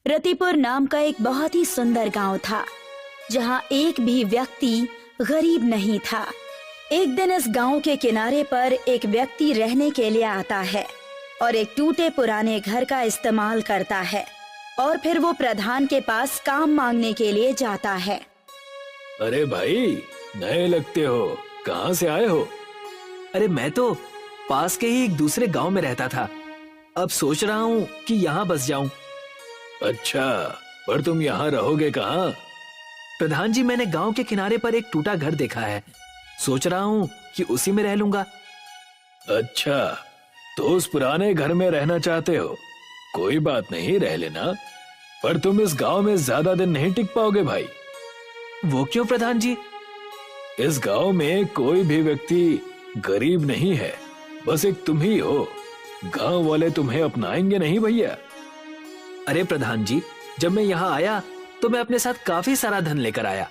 रतिपुर नाम का एक बहुत ही सुंदर गांव था, जहां एक भी व्यक्ति गरीब नहीं था। एक दिन इस गांव के किनारे पर एक व्यक्ति रहने के लिए आता है और एक टूटे पुराने घर का इस्तेमाल करता है और फिर वो प्रधान के पास काम मांगने के लिए जाता है। अरे भाई, नए लगते हो, कहाँ से आए हो? अरे मैं तो पास के ही एक दूसरे गांव में रहता था। अब सोच रहा हूँ कि यहाँ बस जाऊं। अच्छा, पर तुम यहाँ रहोगे कहाँ? प्रधान जी, मैंने गांव के किनारे पर एक टूटा घर देखा है। सोच रहा हूँ कि उसी में रह लूंगा। अच्छा, तो उस पुराने घर में रहना चाहते हो? कोई बात नहीं, रह लेना, पर तुम इस गांव में ज्यादा दिन नहीं टिक पाओगे भाई। वो क्यों प्रधान जी? इस गांव में कोई भी व्यक्ति गरीब नहीं है, बस एक तुम ही हो। गांव वाले तुम्हें अपनाएंगे नहीं भैया। अरे प्रधान जी, जब मैं यहाँ आया तो मैं अपने साथ काफी सारा धन लेकर आया,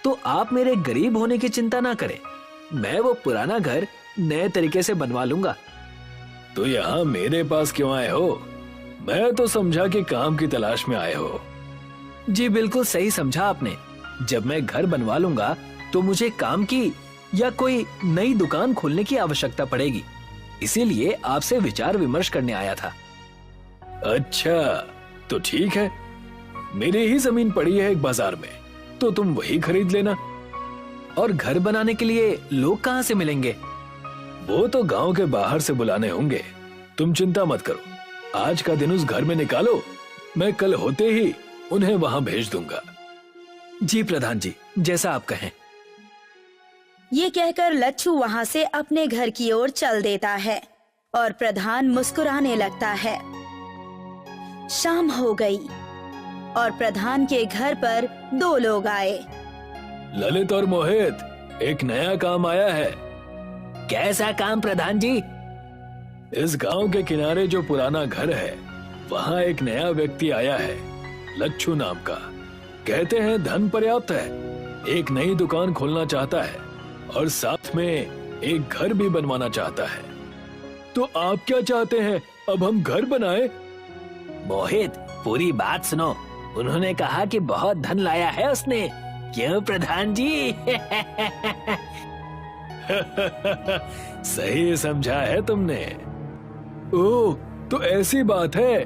तो आप मेरे गरीब होने की चिंता ना करें। मैं वो पुराना घर नए तरीके से बनवा लूंगा। तो यहाँ मेरे पास क्यों आए हो? मैं तो समझा कि काम की तलाश में आए हो। जी बिल्कुल सही समझा आपने। जब मैं घर बनवा लूंगा तो मुझे काम की या कोई नई दुकान खोलने की आवश्यकता पड़ेगी, इसीलिए आपसे विचार विमर्श करने आया था। अच्छा, तो ठीक है, मेरी ही जमीन पड़ी है एक बाजार में, तो तुम वही खरीद लेना। और घर बनाने के लिए लोग कहाँ से मिलेंगे? वो तो गांव के बाहर से बुलाने होंगे, तुम चिंता मत करो। आज का दिन उस घर में निकालो, मैं कल होते ही उन्हें वहां भेज दूंगा। जी प्रधान जी, जैसा आप कहें। ये कहकर लच्छू वहां से अपने घर की ओर चल देता है और प्रधान मुस्कुराने लगता है। शाम हो गई और प्रधान के घर पर दो लोग आए। ललित और मोहित, एक नया काम आया है। कैसा काम प्रधान जी? इस गांव के किनारे जो पुराना घर है, वहाँ एक नया व्यक्ति आया है, लच्छू नाम का। कहते हैं धन पर्याप्त है, एक नई दुकान खोलना चाहता है और साथ में एक घर भी बनवाना चाहता है। तो आप क्या चाहते हैं, अब हम घर बनाए? मोहित, पूरी बात सुनो। उन्होंने कहा कि बहुत धन लाया है उसने। क्यों प्रधान जी? सही समझा है तुमने। ओह, तो ऐसी बात है,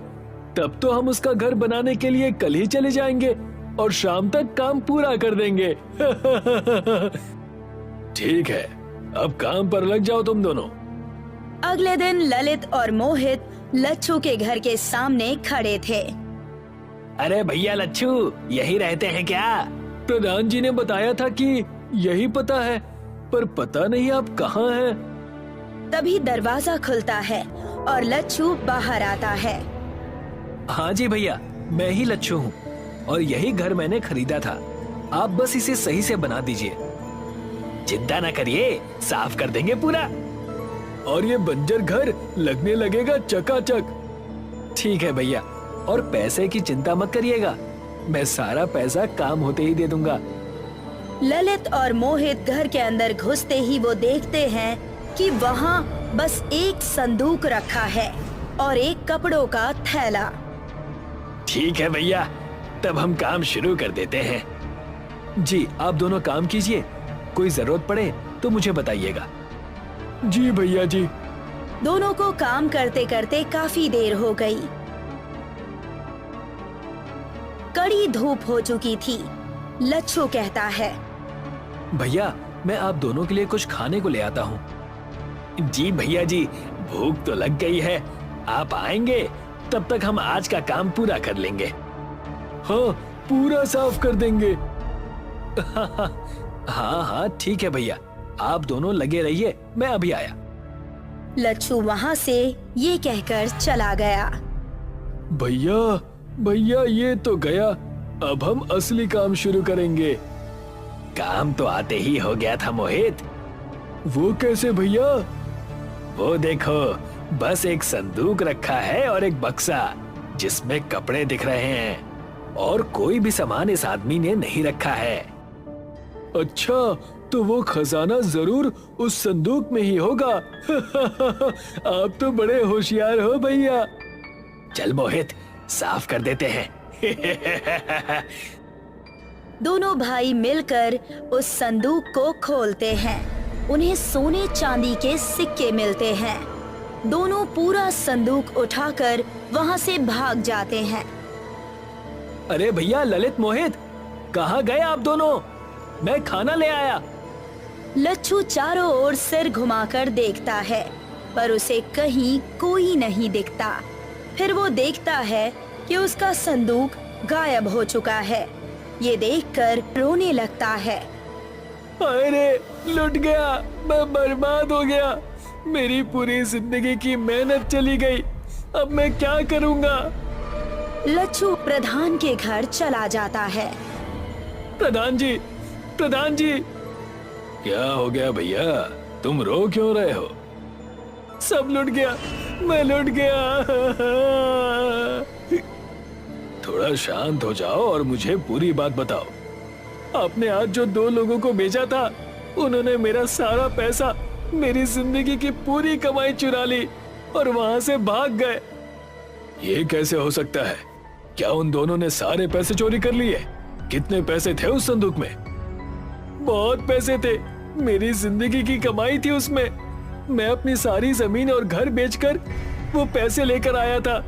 तब तो हम उसका घर बनाने के लिए कल ही चले जाएंगे और शाम तक काम पूरा कर देंगे। ठीक है, अब काम पर लग जाओ तुम दोनों। अगले दिन ललित और मोहित लच्छू के घर के सामने खड़े थे। अरे भैया लच्छू, यही रहते हैं क्या? प्रधान जी ने बताया था कि यही पता है, पर पता नहीं आप कहाँ हैं। तभी दरवाजा खुलता है और लच्छू बाहर आता है। हाँ जी भैया, मैं ही लच्छू हूँ और यही घर मैंने खरीदा था। आप बस इसे सही से बना दीजिए। चिंता न करिए, साफ कर देंगे पूरा। और ये बंजर घर लगने लगेगा चकाचक। ठीक है भैया, और पैसे की चिंता मत करिएगा, मैं सारा पैसा काम होते ही दे दूंगा। ललित और मोहित घर के अंदर घुसते ही वो देखते हैं कि वहाँ बस एक संदूक रखा है और एक कपड़ों का थैला। ठीक है भैया, तब हम काम शुरू कर देते हैं। जी, आप दोनों काम कीजिए, कोई जरूरत पड़े तो मुझे बताइएगा। जी भैया जी। दोनों को काम करते करते काफी देर हो गई। कड़ी धूप हो चुकी थी। लच्छू कहता है, भैया मैं आप दोनों के लिए कुछ खाने को ले आता हूँ। जी भैया जी, भूख तो लग गई है, आप आएंगे तब तक हम आज का काम पूरा कर लेंगे। हाँ, पूरा साफ कर देंगे। हाँ हाँ ठीक है भैया, आप दोनों लगे रहिए, मैं अभी आया। लच्छू वहाँ से ये कहकर चला गया। भैया भैया, ये तो गया, अब हम असली काम शुरू करेंगे। काम तो आते ही हो गया था मोहित। वो कैसे भैया? वो देखो, बस एक संदूक रखा है और एक बक्सा जिसमें कपड़े दिख रहे हैं, और कोई भी सामान इस आदमी ने नहीं रखा है। अच्छा, तो वो खजाना जरूर उस संदूक में ही होगा। आप तो बड़े होशियार हो भैया। चल मोहित, साफ कर देते हैं। दोनों भाई मिलकर उस संदूक को खोलते हैं। उन्हें सोने चांदी के सिक्के मिलते हैं। दोनों पूरा संदूक उठाकर वहाँ से भाग जाते हैं। अरे भैया ललित मोहित, कहाँ गए आप दोनों? मैं खाना ले आया। लच्छू चारों ओर सिर घुमाकर देखता है, पर उसे कहीं कोई नहीं दिखता। फिर वो देखता है कि उसका संदूक गायब हो चुका है। ये देखकर रोने लगता है। अरे लुट गया, मैं बर्बाद हो गया। मेरी पूरी जिंदगी की मेहनत चली गई। अब मैं क्या करूंगा? लच्छू प्रधान के घर चला जाता है। प्रधान जी, प्रधान जी। क्या हो गया भैया, तुम रो क्यों रहे हो? सब लुट गया, मैं लुट गया। थोड़ा शांत हो जाओ और मुझे पूरी बात बताओ। आपने आज जो 2 लोगों को भेजा था, उन्होंने मेरा सारा पैसा, मेरी जिंदगी की पूरी कमाई चुरा ली और वहां से भाग गए। ये कैसे हो सकता है? क्या उन दोनों ने सारे पैसे चोरी कर लिए? कितने पैसे थे उस संदूक में? बहुत पैसे थे, मेरी जिंदगी की कमाई थी उसमें। मैं अपनी सारी जमीन और घर बेचकर वो पैसे लेकर आया था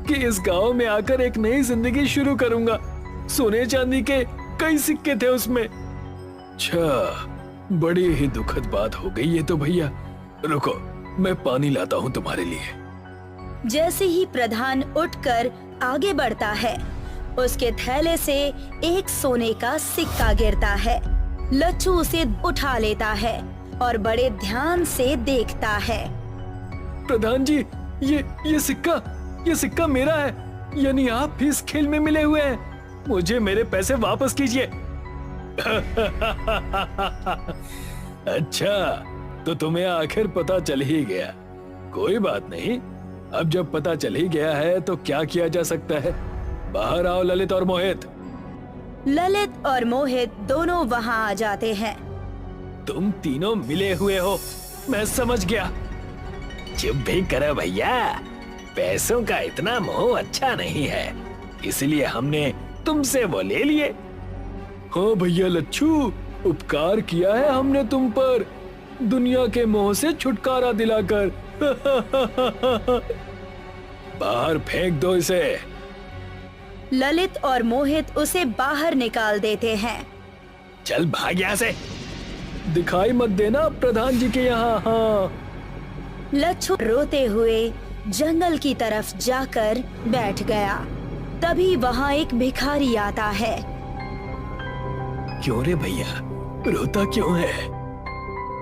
कि इस गांव में आकर एक नई जिंदगी शुरू करूंगा। सोने चांदी के कई सिक्के थे उसमें। अच्छा, बड़ी ही दुखद बात हो गई ये तो भैया। रुको, मैं पानी लाता हूँ तुम्हारे लिए। जैसे ही प्रधान उठकर आगे बढ़ता है, उसके थैले से एक सोने का सिक्का गिरता है। लच्छू उसे उठा लेता है और बड़े ध्यान से देखता है। प्रधान जी, ये सिक्का मेरा है, यानी आप भी इस खेल में मिले हुए हैं। मुझे मेरे पैसे वापस कीजिए। अच्छा, तो तुम्हें आखिर पता चल ही गया। कोई बात नहीं, अब जब पता चल ही गया है तो क्या किया जा सकता है। बाहर आओ ललित और मोहित। ललित और मोहित दोनों वहाँ आ जाते हैं। तुम तीनों मिले हुए हो, मैं समझ गया। चुप भी करो भैया, पैसों का इतना मोह अच्छा नहीं है, इसलिए हमने तुमसे वो ले लिए। हाँ भैया लच्छू, उपकार किया है हमने तुम पर, दुनिया के मोह से छुटकारा दिलाकर। बाहर फेंक दो इसे। ललित और मोहित उसे बाहर निकाल देते हैं। चल भाग यहाँ से। दिखाई मत देना प्रधान जी के यहाँ। हाँ। लच्छू रोते हुए जंगल की तरफ जाकर बैठ गया। तभी वहाँ एक भिखारी आता है। क्यों रे भैया, रोता क्यों है?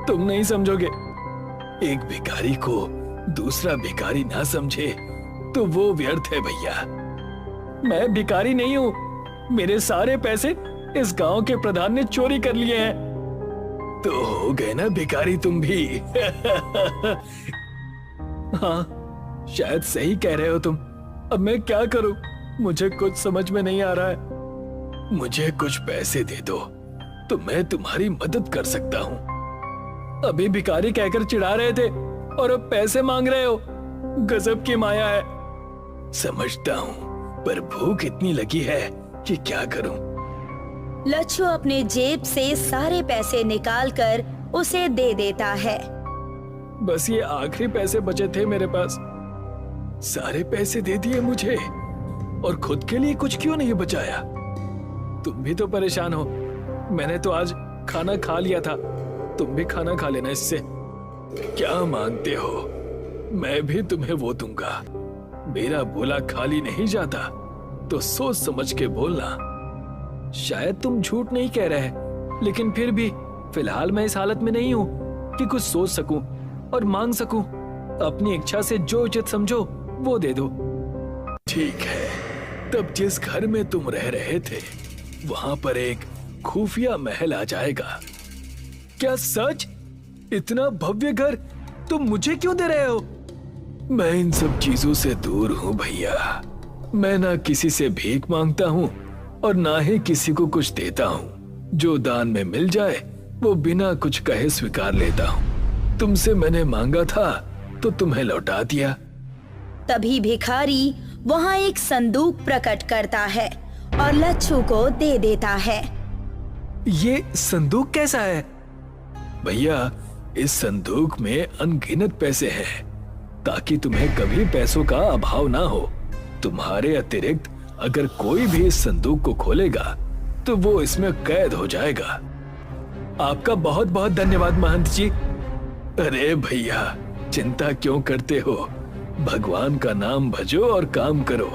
तुम नहीं समझोगे। एक भिखारी को दूसरा भिखारी ना समझे तो वो व्यर्थ है भैया। मैं भिखारी नहीं हूँ, मेरे सारे पैसे इस गांव के प्रधान ने चोरी कर लिए हैं। तो हो गए ना भिखारी तुम भी। हाँ, शायद सही कह रहे हो तुम। अब मैं क्या करूं, मुझे कुछ समझ में नहीं आ रहा है। मुझे कुछ पैसे दे दो तो मैं तुम्हारी मदद कर सकता हूँ। अभी भिखारी कहकर चिढ़ा रहे थे और अब पैसे मांग रहे हो। गजब की माया है। समझता हूँ, पर भूख इतनी लगी है कि क्या करूं। लच्छू अपने जेब से सारे पैसे निकालकर उसे दे देता है। बस ये आखिरी पैसे बचे थे मेरे पास, सारे पैसे दे दिए मुझे और खुद के लिए कुछ क्यों नहीं बचाया। तुम भी तो परेशान हो। मैंने तो आज खाना खा लिया था, तुम भी खाना खा लेना इससे। क्या मांगते हो? मैं भी तुम्हें वो दूंगा। मेरा बोला खाली नहीं जाता, तो सोच समझ के बोलना। शायद तुम झूठ नहीं कह रहे, लेकिन फिर भी फिलहाल मैं इस हालत में नहीं हूँ कि कुछ सोच सकूं और मांग सकूं। अपनी इच्छा से जो उचित समझो वो दे दो। ठीक है, तब जिस घर में तुम रह रहे थे वहां पर एक खुफिया महल आ जाएगा। क्या सच? इतना भव्य घर तुम मुझे क्यों दे रहे हो? मैं इन सब चीजों से दूर हूँ भैया। मैं ना किसी से भीख मांगता हूँ और ना ही किसी को कुछ देता हूँ। जो दान में मिल जाए वो बिना कुछ कहे स्वीकार लेता हूँ। तुमसे मैंने मांगा था तो तुम्हें लौटा दिया। तभी भिखारी वहाँ एक संदूक प्रकट करता है और लच्छू को दे देता है। ये संदूक कैसा है? भैया, इस संदूक में अनगिनत पैसे हैं, ताकि तुम्हें कभी पैसों का अभाव ना हो। तुम्हारे अतिरिक्त अगर कोई भी इस संदूक को खोलेगा तो वो इसमें कैद हो जाएगा। आपका बहुत बहुत धन्यवाद महंत जी। अरे भैया, चिंता क्यों करते हो? भगवान का नाम भजो और काम करो,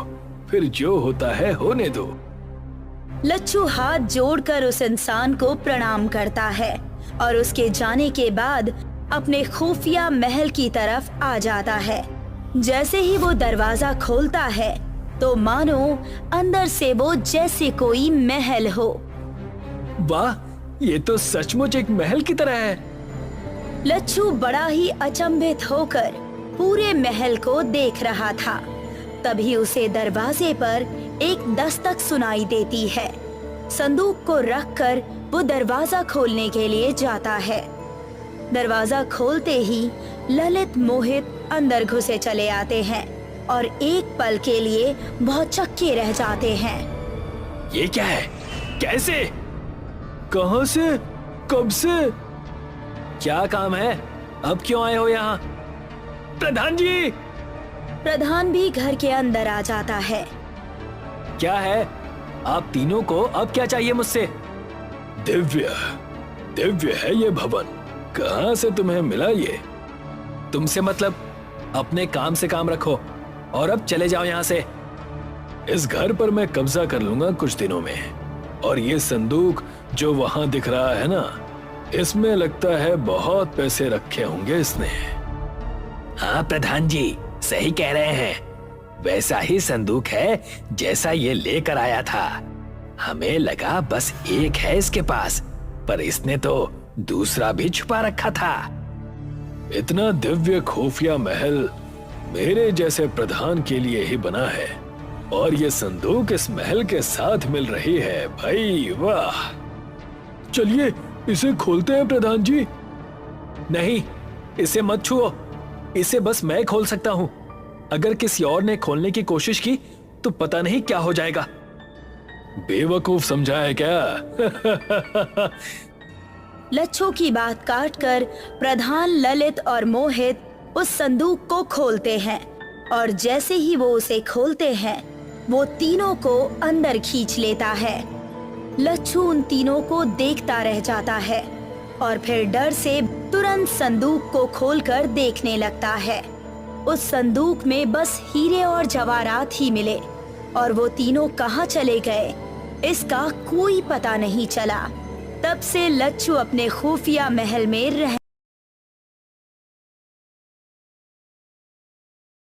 फिर जो होता है होने दो। लच्छू हाथ जोड़कर उस इंसान को प्रणाम करता है और उसके जाने के बाद अपने खुफिया महल की तरफ आ जाता है। जैसे ही वो दरवाजा खोलता है तो मानो अंदर से वो जैसे कोई महल हो। वाह, ये तो सचमुच एक महल की तरह है। लच्छू बड़ा ही अचंभित होकर पूरे महल को देख रहा था। तभी उसे दरवाजे पर एक दस्तक सुनाई देती है। संदूक को रखकर वो दरवाजा खोलने के लिए जाता है। दरवाजा खोलते ही ललित मोहित अंदर घुसे चले आते हैं और एक पल के लिए भौचक्के रह जाते हैं। ये क्या है? कैसे? कहां से? कब से? क्या काम है? अब क्यों आए हो यहाँ? प्रधान जी! प्रधान भी घर के अंदर आ जाता है। क्या है? आप तीनों को अब क्या चाहिए मुझसे? दिव्य, दिव्य है ये भवन। कहां से तुम्हें मिला ये? तुमसे मतलब? अपने काम से काम रखो और अब चले जाओ यहाँ से। इस घर पर मैं कब्जा कर लूंगा कुछ दिनों में, और ये संदूक जो वहां दिख रहा है ना, इसमें लगता है बहुत पैसे रखे होंगे इसने। हाँ प्रधान जी, सही कह रहे हैं। वैसा ही संदूक है जैसा ये लेकर आया था। हमें लगा बस एक है इसके पास, पर इसने तो दूसरा भी छुपा रखा था। इतना दिव्य खुफिया महल मेरे जैसे प्रधान के लिए ही बना है, और ये संदूक इस महल के साथ मिल रही है। भाई वाह! चलिए इसे खोलते हैं प्रधान जी। नहीं, इसे मत छुओ। इसे बस मैं खोल सकता हूँ। अगर किसी और ने खोलने की कोशिश की तो पता नहीं क्या हो जाएगा। बेवकूफ समझा है क्या? लच्छू की बात काटकर प्रधान, ललित और मोहित उस संदूक को खोलते हैं, और जैसे ही वो उसे खोलते हैं वो तीनों को अंदर खींच लेता है। लच्छू उन तीनों को देखता रह जाता है और फिर डर से तुरंत संदूक को खोलकर देखने लगता है। उस संदूक में बस हीरे और जवाहरात ही मिले, और वो तीनों कहाँ चले गए इसका कोई पता नहीं चला। तब से लच्छू अपने खुफिया महल में रह